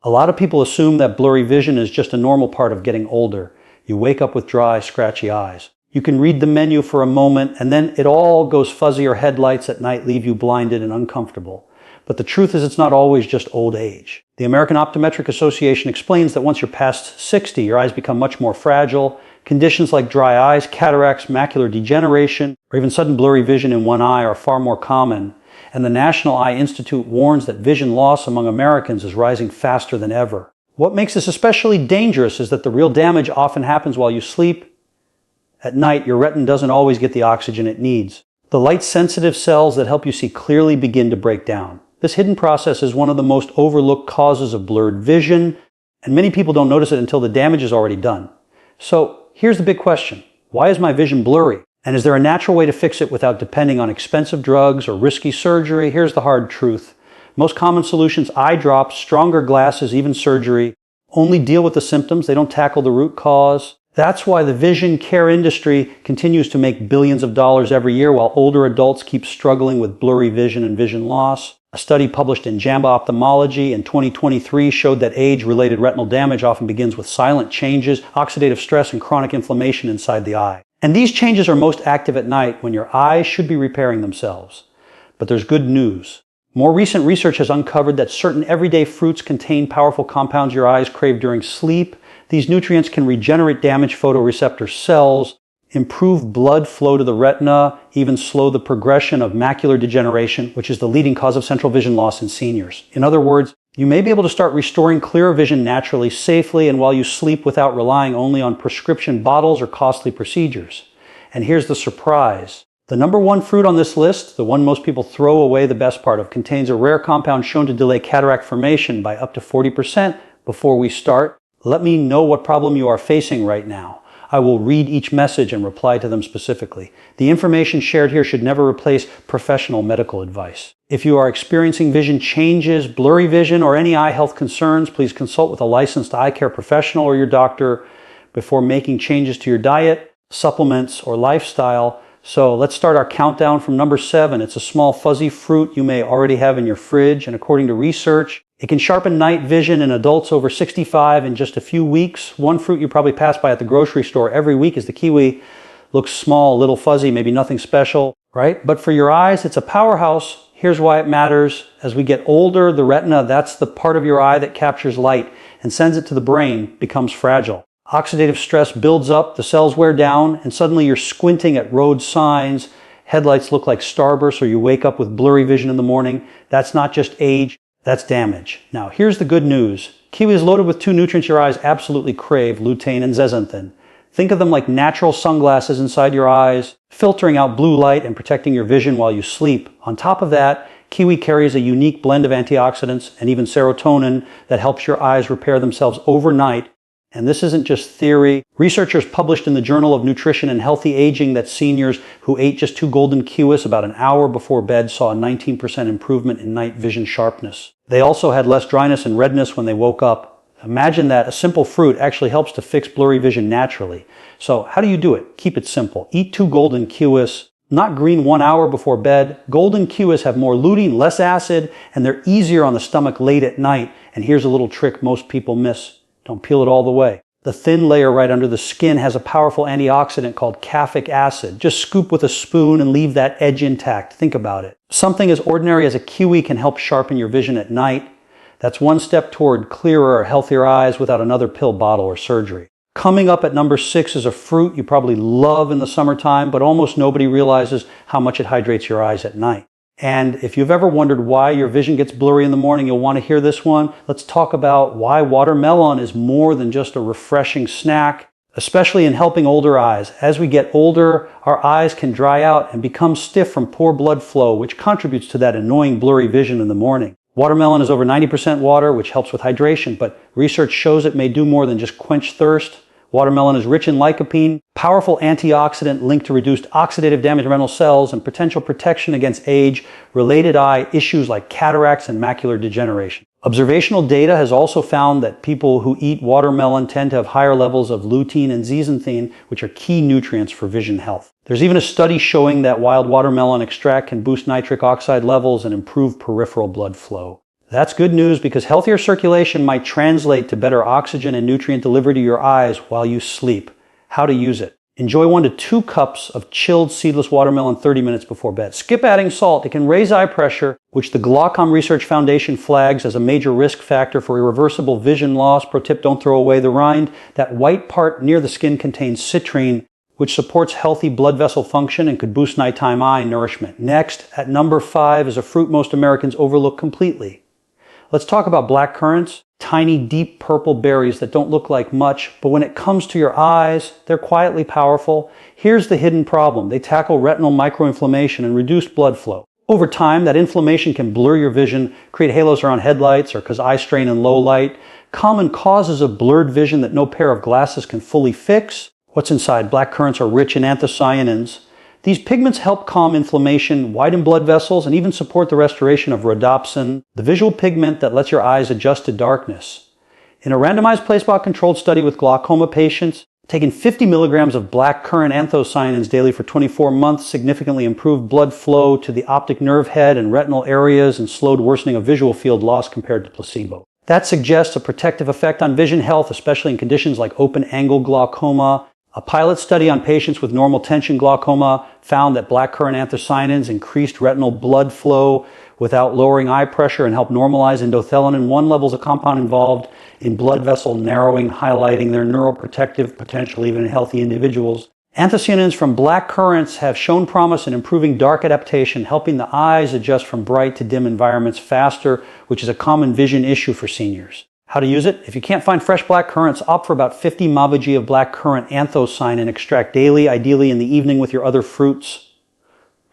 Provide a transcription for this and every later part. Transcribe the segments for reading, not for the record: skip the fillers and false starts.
A lot of people assume that blurry vision is just a normal part of getting older. You wake up with dry, scratchy eyes. You can read the menu for a moment and then it all goes fuzzy, or headlights at night leave you blinded and uncomfortable. But the truth is it's not always just old age. The American Optometric Association explains that once you're past 60, your eyes become much more fragile. Conditions like dry eyes, cataracts, macular degeneration, or even sudden blurry vision in one eye are far more common. And the National Eye Institute warns that vision loss among Americans is rising faster than ever. What makes this especially dangerous is that the real damage often happens while you sleep. At night, your retina doesn't always get the oxygen it needs. The light-sensitive cells that help you see clearly begin to break down. This hidden process is one of the most overlooked causes of blurred vision, and many people don't notice it until the damage is already done. So here's the big question. Why is my vision blurry? And is there a natural way to fix it without depending on expensive drugs or risky surgery? Here's the hard truth. Most common solutions, eye drops, stronger glasses, even surgery, only deal with the symptoms. They don't tackle the root cause. That's why the vision care industry continues to make billions of dollars every year while older adults keep struggling with blurry vision and vision loss. A study published in JAMA Ophthalmology in 2023 showed that age-related retinal damage often begins with silent changes, oxidative stress, and chronic inflammation inside the eye. And these changes are most active at night when your eyes should be repairing themselves. But there's good news. More recent research has uncovered that certain everyday fruits contain powerful compounds your eyes crave during sleep. These nutrients can regenerate damaged photoreceptor cells, improve blood flow to the retina, even slow the progression of macular degeneration, which is the leading cause of central vision loss in seniors. In other words, you may be able to start restoring clearer vision naturally, safely, and while you sleep without relying only on prescription bottles or costly procedures. And here's the surprise. The number one fruit on this list, the one most people throw away the best part of, contains a rare compound shown to delay cataract formation by up to 40%. Before we start, let me know what problem you are facing right now. I will read each message and reply to them specifically. The information shared here should never replace professional medical advice. If you are experiencing vision changes, blurry vision, or any eye health concerns, please consult with a licensed eye care professional or your doctor before making changes to your diet, supplements, or lifestyle. So let's start our countdown from number 7. It's a small fuzzy fruit you may already have in your fridge, and according to research, it can sharpen night vision in adults over 65 in just a few weeks. One fruit you probably pass by at the grocery store every week is the kiwi. Looks small, a little fuzzy, maybe nothing special, right? But for your eyes, it's a powerhouse. Here's why it matters. As we get older, the retina, that's the part of your eye that captures light and sends it to the brain, becomes fragile. Oxidative stress builds up, the cells wear down, and suddenly you're squinting at road signs. Headlights look like starbursts, or you wake up with blurry vision in the morning. That's not just age. That's damage. Now, here's the good news. Kiwi is loaded with 2 nutrients your eyes absolutely crave, lutein and zeaxanthin. Think of them like natural sunglasses inside your eyes, filtering out blue light and protecting your vision while you sleep. On top of that, kiwi carries a unique blend of antioxidants and even serotonin that helps your eyes repair themselves overnight. And this isn't just theory. Researchers published in the Journal of Nutrition and Healthy Aging that seniors who ate just 2 golden kiwis about an hour before bed saw a 19% improvement in night vision sharpness. They also had less dryness and redness when they woke up. Imagine that a simple fruit actually helps to fix blurry vision naturally. So how do you do it? Keep it simple. Eat 2 golden kiwis, not green, 1 hour before bed. Golden kiwis have more lutein, less acid, and they're easier on the stomach late at night. And here's a little trick most people miss. Don't peel it all the way. The thin layer right under the skin has a powerful antioxidant called caffeic acid. Just scoop with a spoon and leave that edge intact. Think about it. Something as ordinary as a kiwi can help sharpen your vision at night. That's one step toward clearer or healthier eyes without another pill, bottle, or surgery. Coming up at number 6 is a fruit you probably love in the summertime, but almost nobody realizes how much it hydrates your eyes at night. And if you've ever wondered why your vision gets blurry in the morning, you'll want to hear this one. Let's talk about why watermelon is more than just a refreshing snack, especially in helping older eyes. As we get older, our eyes can dry out and become stiff from poor blood flow, which contributes to that annoying blurry vision in the morning. Watermelon is over 90% water, which helps with hydration, but research shows it may do more than just quench thirst. Watermelon is rich in lycopene, powerful antioxidant linked to reduced oxidative damage to retinal cells and potential protection against age-related eye issues like cataracts and macular degeneration. Observational data has also found that people who eat watermelon tend to have higher levels of lutein and zeaxanthin, which are key nutrients for vision health. There's even a study showing that wild watermelon extract can boost nitric oxide levels and improve peripheral blood flow. That's good news because healthier circulation might translate to better oxygen and nutrient delivery to your eyes while you sleep. How to use it. Enjoy 1 to 2 cups of chilled seedless watermelon 30 minutes before bed. Skip adding salt. It can raise eye pressure, which the Glaucom Research Foundation flags as a major risk factor for irreversible vision loss. Pro tip, don't throw away the rind. That white part near the skin contains citrine, which supports healthy blood vessel function and could boost nighttime eye nourishment. Next, at number 5 is a fruit most Americans overlook completely. Let's talk about black currants. Tiny, deep purple berries that don't look like much, but when it comes to your eyes, they're quietly powerful. Here's the hidden problem. They tackle retinal microinflammation and reduce blood flow. Over time, that inflammation can blur your vision, create halos around headlights, or cause eye strain in low light. Common causes of blurred vision that no pair of glasses can fully fix. What's inside? Black currants are rich in anthocyanins. These pigments help calm inflammation, widen blood vessels, and even support the restoration of rhodopsin, the visual pigment that lets your eyes adjust to darkness. In a randomized placebo-controlled study with glaucoma patients, taking 50 milligrams of black currant anthocyanins daily for 24 months significantly improved blood flow to the optic nerve head and retinal areas and slowed worsening of visual field loss compared to placebo. That suggests a protective effect on vision health, especially in conditions like open-angle glaucoma. A pilot study on patients with normal tension glaucoma found that black currant anthocyanins increased retinal blood flow without lowering eye pressure and helped normalize endothelin. 1 level is a compound involved in blood vessel narrowing, highlighting their neuroprotective potential even in healthy individuals. Anthocyanins from black currants have shown promise in improving dark adaptation, helping the eyes adjust from bright to dim environments faster, which is a common vision issue for seniors. How to use it? If you can't find fresh black currants, opt for about 50 mavg of black currant anthocyanin extract daily, ideally in the evening with your other fruits.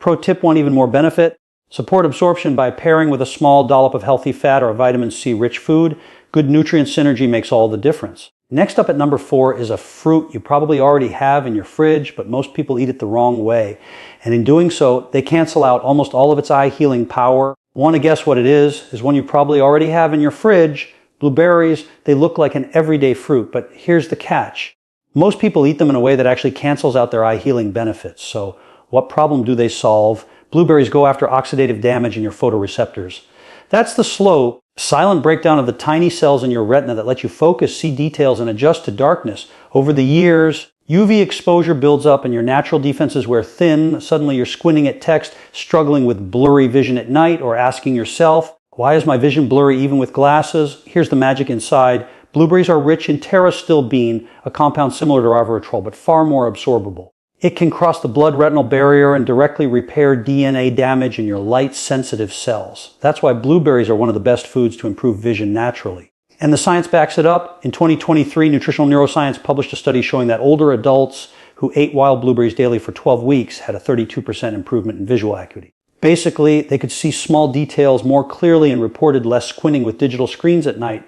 Pro tip, one even more benefit. Support absorption by pairing with a small dollop of healthy fat or a vitamin C rich food. Good nutrient synergy makes all the difference. Next up at number 4 is a fruit you probably already have in your fridge, but most people eat it the wrong way. And in doing so, they cancel out almost all of its eye healing power. Want to guess what it is one you probably already have in your fridge. Blueberries, they look like an everyday fruit, but here's the catch. Most people eat them in a way that actually cancels out their eye healing benefits. So what problem do they solve? Blueberries go after oxidative damage in your photoreceptors. That's the slow, silent breakdown of the tiny cells in your retina that let you focus, see details, and adjust to darkness. Over the years, UV exposure builds up and your natural defenses wear thin. Suddenly you're squinting at text, struggling with blurry vision at night, or asking yourself, why is my vision blurry even with glasses? Here's the magic inside. Blueberries are rich in pterostilbene, a compound similar to resveratrol, but far more absorbable. It can cross the blood-retinal barrier and directly repair DNA damage in your light-sensitive cells. That's why blueberries are one of the best foods to improve vision naturally. And the science backs it up. In 2023, Nutritional Neuroscience published a study showing that older adults who ate wild blueberries daily for 12 weeks had a 32% improvement in visual acuity. Basically, they could see small details more clearly and reported less squinting with digital screens at night.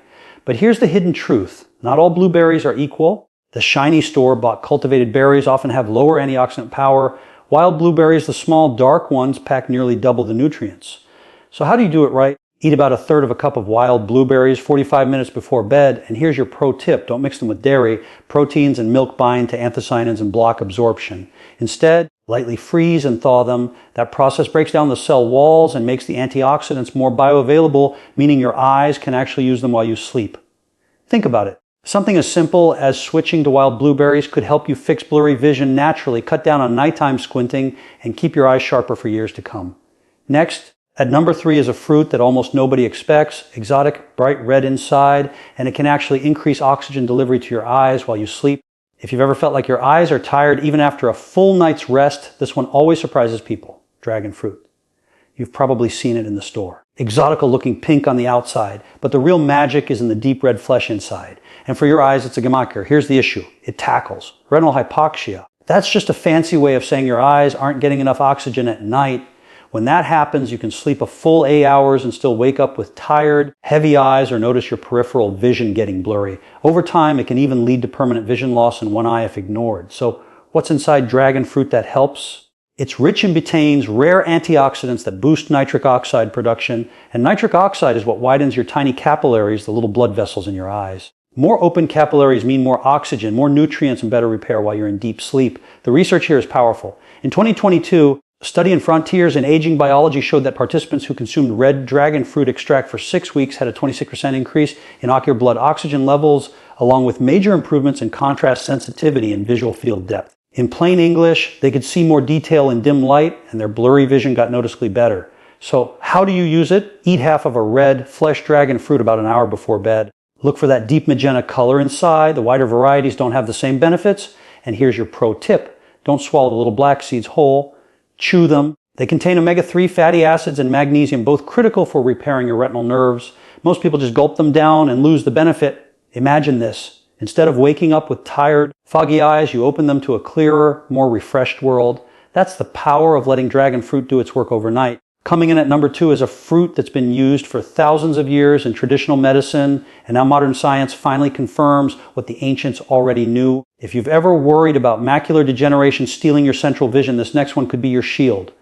But here's the hidden truth. Not all blueberries are equal. The shiny store-bought cultivated berries often have lower antioxidant power. Wild blueberries, the small, dark ones, pack nearly double the nutrients. So how do you do it right? Eat about 1/3 of a cup of wild blueberries 45 minutes before bed. And here's your pro tip. Don't mix them with dairy. Proteins and milk bind to anthocyanins and block absorption. Instead, lightly freeze and thaw them. That process breaks down the cell walls and makes the antioxidants more bioavailable, meaning your eyes can actually use them while you sleep. Think about it. Something as simple as switching to wild blueberries could help you fix blurry vision naturally, cut down on nighttime squinting, and keep your eyes sharper for years to come. Next, at number 3 is a fruit that almost nobody expects, exotic, bright red inside, and it can actually increase oxygen delivery to your eyes while you sleep. If you've ever felt like your eyes are tired even after a full night's rest, this one always surprises people. Dragon fruit. You've probably seen it in the store. Exotical looking pink on the outside, but the real magic is in the deep red flesh inside. And for your eyes, it's a gemacher. Here's the issue. It tackles retinal hypoxia. That's just a fancy way of saying your eyes aren't getting enough oxygen at night. When that happens, you can sleep a full 8 hours and still wake up with tired, heavy eyes or notice your peripheral vision getting blurry. Over time, it can even lead to permanent vision loss in one eye if ignored. So what's inside dragon fruit that helps? It's rich in betaines, rare antioxidants that boost nitric oxide production. And nitric oxide is what widens your tiny capillaries, the little blood vessels in your eyes. More open capillaries mean more oxygen, more nutrients, and better repair while you're in deep sleep. The research here is powerful. In 2022, A study in Frontiers in Aging Biology showed that participants who consumed red dragon fruit extract for 6 weeks had a 26% increase in ocular blood oxygen levels, along with major improvements in contrast sensitivity and visual field depth. In plain English, they could see more detail in dim light, and their blurry vision got noticeably better. So how do you use it? Eat half of a red flesh dragon fruit about an hour before bed. Look for that deep magenta color inside. The wider varieties don't have the same benefits. And here's your pro tip. Don't swallow the little black seeds whole. Chew them. They contain omega-3 fatty acids and magnesium, both critical for repairing your retinal nerves. Most people just gulp them down and lose the benefit. Imagine this. Instead of waking up with tired, foggy eyes, you open them to a clearer, more refreshed world. That's the power of letting dragon fruit do its work overnight. Coming in at number 2 is a fruit that's been used for thousands of years in traditional medicine, and now modern science finally confirms what the ancients already knew. If you've ever worried about macular degeneration stealing your central vision, this next one could be your shield.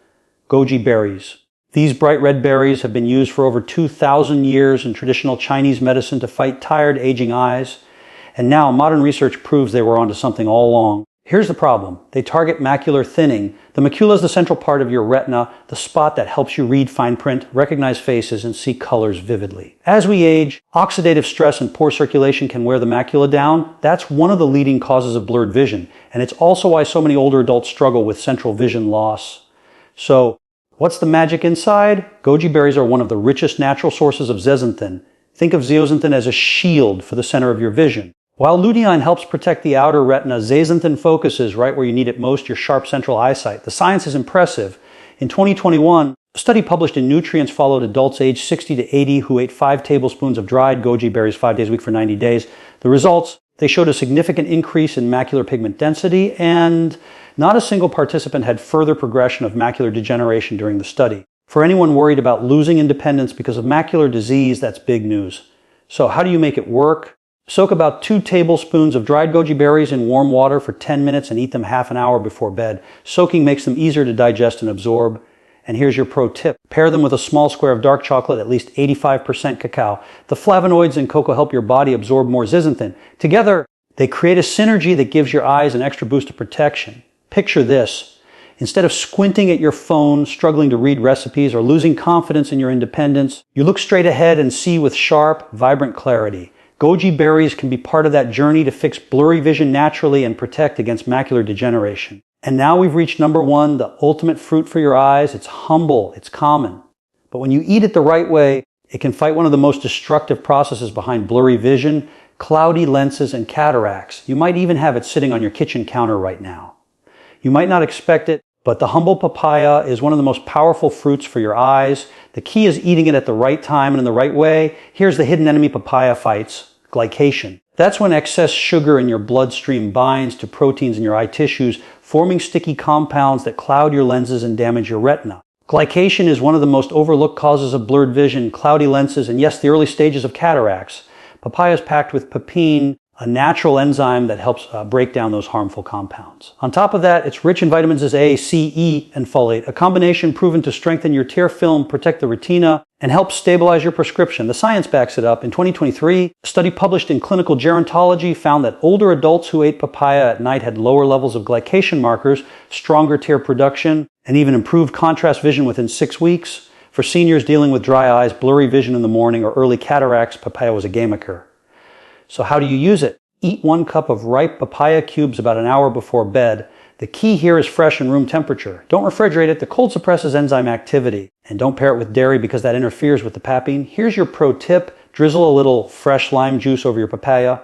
Goji berries. These bright red berries have been used for over 2,000 years in traditional Chinese medicine to fight tired, aging eyes, and now modern research proves they were onto something all along. Here's the problem. They target macular thinning. The macula is the central part of your retina, the spot that helps you read fine print, recognize faces, and see colors vividly. As we age, oxidative stress and poor circulation can wear the macula down. That's one of the leading causes of blurred vision, and it's also why so many older adults struggle with central vision loss. So, what's the magic inside? Goji berries are one of the richest natural sources of zeaxanthin. Think of zeaxanthin as a shield for the center of your vision. While lutein helps protect the outer retina, zeaxanthin focuses right where you need it most, your sharp central eyesight. The science is impressive. In 2021, a study published in Nutrients followed adults aged 60 to 80 who ate 5 tablespoons of dried goji berries 5 days a week for 90 days. The results, they showed a significant increase in macular pigment density, and not a single participant had further progression of macular degeneration during the study. For anyone worried about losing independence because of macular disease, that's big news. So how do you make it work? Soak about 2 tablespoons of dried goji berries in warm water for 10 minutes and eat them half an hour before bed. Soaking makes them easier to digest and absorb. And here's your pro tip. Pair them with a small square of dark chocolate, at least 85% cacao. The flavonoids in cocoa help your body absorb more zeaxanthin. Together, they create a synergy that gives your eyes an extra boost of protection. Picture this. Instead of squinting at your phone, struggling to read recipes, or losing confidence in your independence, you look straight ahead and see with sharp, vibrant clarity. Goji berries can be part of that journey to fix blurry vision naturally and protect against macular degeneration. And now we've reached number 1, the ultimate fruit for your eyes. It's humble, it's common. But when you eat it the right way, it can fight one of the most destructive processes behind blurry vision, cloudy lenses and cataracts. You might even have it sitting on your kitchen counter right now. You might not expect it, but the humble papaya is one of the most powerful fruits for your eyes. The key is eating it at the right time and in the right way. Here's the hidden enemy papaya fights, glycation. That's when excess sugar in your bloodstream binds to proteins in your eye tissues, forming sticky compounds that cloud your lenses and damage your retina. Glycation is one of the most overlooked causes of blurred vision, cloudy lenses, and yes, the early stages of cataracts. Papaya is packed with papain, a natural enzyme that helps break down those harmful compounds. On top of that, it's rich in vitamins A, C, E, and folate, a combination proven to strengthen your tear film, protect the retina, and help stabilize your prescription. The science backs it up. In 2023, a study published in Clinical Gerontology found that older adults who ate papaya at night had lower levels of glycation markers, stronger tear production, and even improved contrast vision within 6 weeks. For seniors dealing with dry eyes, blurry vision in the morning, or early cataracts, papaya was a game maker. So how do you use it? Eat 1 cup of ripe papaya cubes about an hour before bed. The key here is fresh and room temperature. Don't refrigerate it. The cold suppresses enzyme activity. And don't pair it with dairy because that interferes with the papain. Here's your pro tip. Drizzle a little fresh lime juice over your papaya.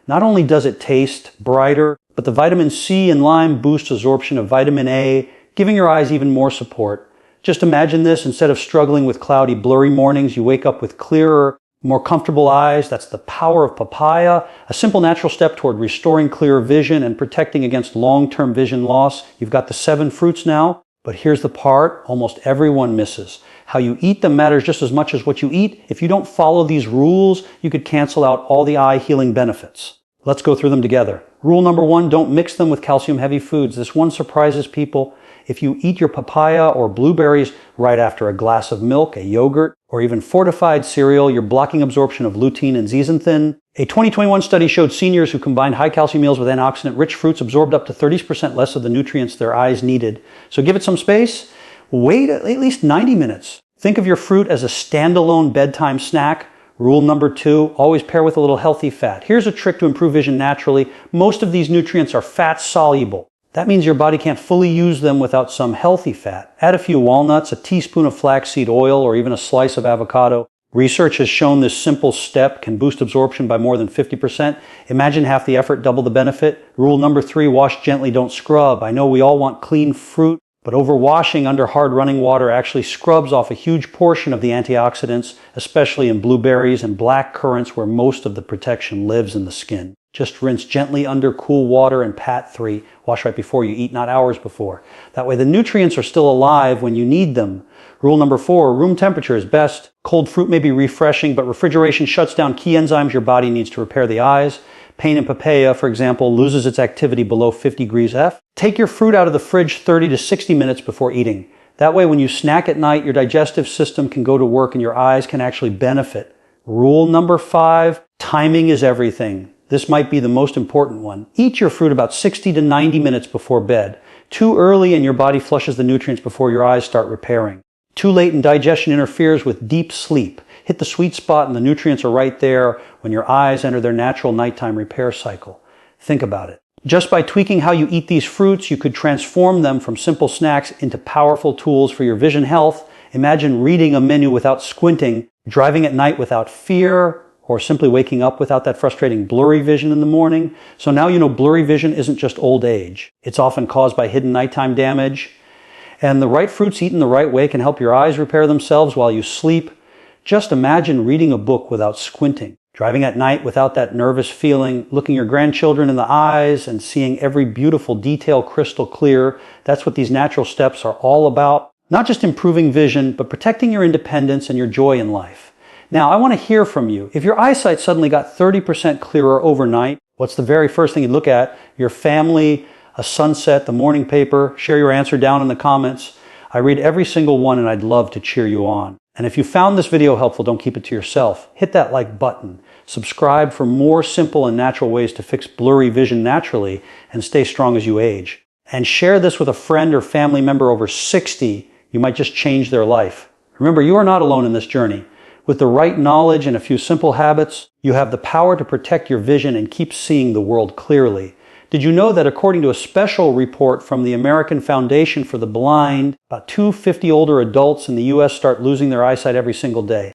Not only does it taste brighter, but the vitamin C in lime boosts absorption of vitamin A, giving your eyes even more support. Just imagine this. Instead of struggling with cloudy, blurry mornings, you wake up with clearer, more comfortable eyes. That's the power of papaya, a simple natural step toward restoring clear vision and protecting against long-term vision loss. You've got the 7 fruits now, but here's the part almost everyone misses. How you eat them matters just as much as what you eat. If you don't follow these rules, you could cancel out all the eye healing benefits. Let's go through them together. Rule number 1, don't mix them with calcium-heavy foods. This one surprises people. If you eat your papaya or blueberries right after a glass of milk, a yogurt, or even fortified cereal, you're blocking absorption of lutein and zeaxanthin. A 2021 study showed seniors who combined high-calcium meals with antioxidant-rich fruits absorbed up to 30% less of the nutrients their eyes needed. So give it some space. Wait at least 90 minutes. Think of your fruit as a standalone bedtime snack. Rule number 2, always pair with a little healthy fat. Here's a trick to improve vision naturally. Most of these nutrients are fat-soluble. That means your body can't fully use them without some healthy fat. Add a few walnuts, a teaspoon of flaxseed oil, or even a slice of avocado. Research has shown this simple step can boost absorption by more than 50%. Imagine half the effort, double the benefit. Rule number 3, wash gently, don't scrub. I know we all want clean fruit, but overwashing under hard running water actually scrubs off a huge portion of the antioxidants, especially in blueberries and black currants where most of the protection lives in the skin. Just rinse gently under cool water and pat 3. Wash right before you eat, not hours before. That way the nutrients are still alive when you need them. Rule number 4, room temperature is best. Cold fruit may be refreshing, but refrigeration shuts down key enzymes your body needs to repair the eyes. Pain and papaya, for example, loses its activity below 50 degrees F. Take your fruit out of the fridge 30 to 60 minutes before eating. That way when you snack at night, your digestive system can go to work and your eyes can actually benefit. Rule number 5, timing is everything. This might be the most important one. Eat your fruit about 60 to 90 minutes before bed. Too early and your body flushes the nutrients before your eyes start repairing. Too late and digestion interferes with deep sleep. Hit the sweet spot and the nutrients are right there when your eyes enter their natural nighttime repair cycle. Think about it. Just by tweaking how you eat these fruits, you could transform them from simple snacks into powerful tools for your vision health. Imagine reading a menu without squinting, driving at night without fear, or simply waking up without that frustrating blurry vision in the morning. So now you know blurry vision isn't just old age. It's often caused by hidden nighttime damage. And the right fruits eaten the right way can help your eyes repair themselves while you sleep. Just imagine reading a book without squinting, driving at night without that nervous feeling, looking your grandchildren in the eyes and seeing every beautiful detail crystal clear. That's what these natural steps are all about. Not just improving vision, but protecting your independence and your joy in life. Now, I want to hear from you. If your eyesight suddenly got 30% clearer overnight, what's the very first thing you'd look at? Your family, a sunset, the morning paper. Share your answer down in the comments. I read every single one and I'd love to cheer you on. And if you found this video helpful, don't keep it to yourself. Hit that like button. Subscribe for more simple and natural ways to fix blurry vision naturally and stay strong as you age. And share this with a friend or family member over 60. You might just change their life. Remember, you are not alone in this journey. With the right knowledge and a few simple habits, you have the power to protect your vision and keep seeing the world clearly. Did you know that according to a special report from the American Foundation for the Blind, about 250 older adults in the U.S. start losing their eyesight every single day?